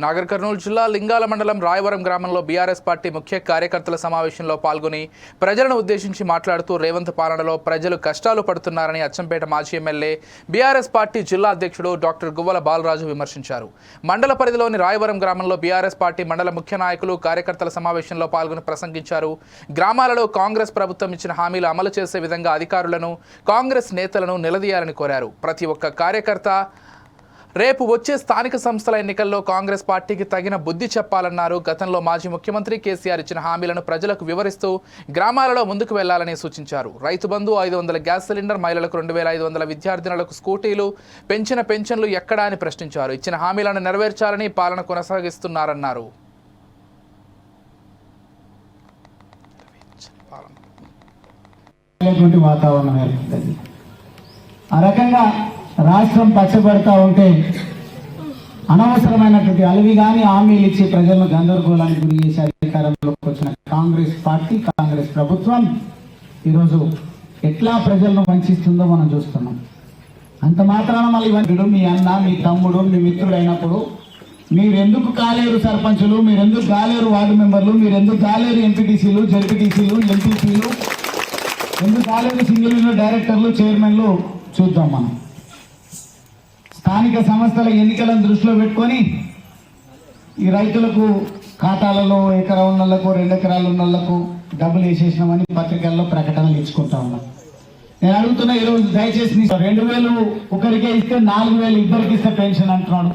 నాగర్ కర్నూలు జిల్లా లింగాల మండలం రాయవరం గ్రామంలో బీఆర్ఎస్ పార్టీ ముఖ్య కార్యకర్తల సమావేశంలో పాల్గొని ప్రజలను ఉద్దేశించి మాట్లాడుతూ రేవంత్ పాలనలో ప్రజలు కష్టాలు పడుతున్నారని అచ్చంపేట మాజీ ఎమ్మెల్యే బీఆర్ఎస్ పార్టీ జిల్లా అధ్యక్షుడు డాక్టర్ గువ్వల బాలరాజు విమర్శించారు. మండల పరిధిలోని రాయవరం గ్రామంలో బీఆర్ఎస్ పార్టీ మండల ముఖ్య నాయకులు కార్యకర్తల సమావేశంలో పాల్గొని ప్రసంగించారు. గ్రామాలలో కాంగ్రెస్ ప్రభుత్వం ఇచ్చిన హామీలు అమలు చేసే విధంగా అధికారులను, కాంగ్రెస్ నేతలను నిలదీయాలని కోరారు. ప్రతి ఒక్క కార్యకర్త రేపు వచ్చే స్థానిక సంస్థల ఎన్నికల్లో కాంగ్రెస్ పార్టీకి తగిన బుద్ధి చెప్పాలన్నారు. గతంలో మాజీ ముఖ్యమంత్రి కేసీఆర్ ఇచ్చిన హామీలను ప్రజలకు వివరిస్తూ గ్రామాలలో ముందుకు వెళ్లాలని సూచించారు. రైతు బంధు, 500 గ్యాస్ సిలిండర్, మహిళలకు 2500 విద్యార్థినులకు స్కూటీలు, పెంచిన పెన్షన్లు ఎక్కడా అని ప్రశ్నించారు. ఇచ్చిన హామీలను నెరవేర్చాలని పాలన కొనసాగిస్తున్నారన్నారు. వాతావరణం ఏర్పడింది. ఆ రకంగా రాష్ట్రం పచ్చబడతా ఉంటే అనవసరమైనటువంటి అలవి కానీ హామీలు ఇచ్చి ప్రజలను గందరగోళానికి గురి చేసి అధికారంలోకి వచ్చిన కాంగ్రెస్ పార్టీ, కాంగ్రెస్ ప్రభుత్వం ఈరోజు ఎట్లా ప్రజలను వంచిస్తుందో మనం చూస్తున్నాం. అంత మాత్రాన మళ్ళీ మీ అన్న, మీ తమ్ముడు, మీ మిత్రుడు అయినప్పుడు మీరెందుకు కాలేరు సర్పంచులు, మీరెందుకు కాలేరు వార్డు మెంబర్లు, మీరెందుకు కాలేరు ఎంపీటీసీలు, జెడ్పీటీసీలు, ఎంపీపీలు, ఎందుకు కాలేరు సింగిల్ విండో డైరెక్టర్లు, చైర్మన్లు చూద్దాం. మనం స్థానిక సంస్థల ఎన్నికలను దృష్టిలో పెట్టుకొని ఈ రైతులకు ఖాతాలలో ఎకరా ఉన్నోళ్లకు, 2 ఎకరాలు ఉన్నోళ్లకు డబ్బులు వేసేసినామని పత్రికల్లో ప్రకటనలు ఇచ్చుకుంటా ఉన్నాం. నేను అడుగుతున్నా, ఈరోజు దయచేసి 2000 ఒకరికే ఇస్తే 4000 ఇద్దరికి ఇస్తే పెన్షన్ అంటున్నాడు.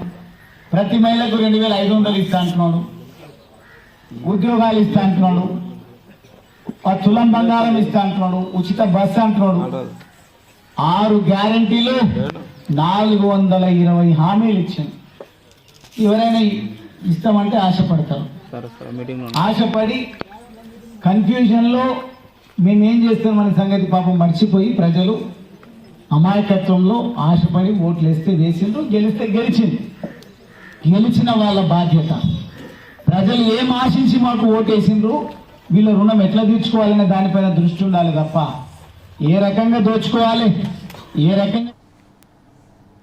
ప్రతి మహిళకు 2500 ఇస్తా అంటున్నాడు. ఉద్యోగాలు ఇస్తా అంటున్నాడు. తులం బంగారం ఇస్తా అంటున్నాడు. ఉచిత బస్సు అంటున్నాడు. 6 గ్యారంటీలు, 420 హామీలు ఇచ్చాను. ఎవరైనా ఇస్తామంటే ఆశపడతారు. ఆశపడి కన్ఫ్యూజన్లో మేమేం చేస్తాం మన సంగతి పాపం మర్చిపోయి ప్రజలు అమాయకత్వంలో ఆశపడి ఓట్లు వేస్తే వేసిండ్రు, గెలిస్తే గెలిచింది. గెలిచిన వాళ్ళ బాధ్యత. ప్రజలు ఏం ఆశించి మాకు ఓటేసిండ్రు, వీళ్ళ రుణం ఎట్లా తీర్చుకోవాలనే దానిపైన దృష్టి ఉండాలి తప్ప ఏ రకంగా దోచుకోవాలి, ఏ రకంగా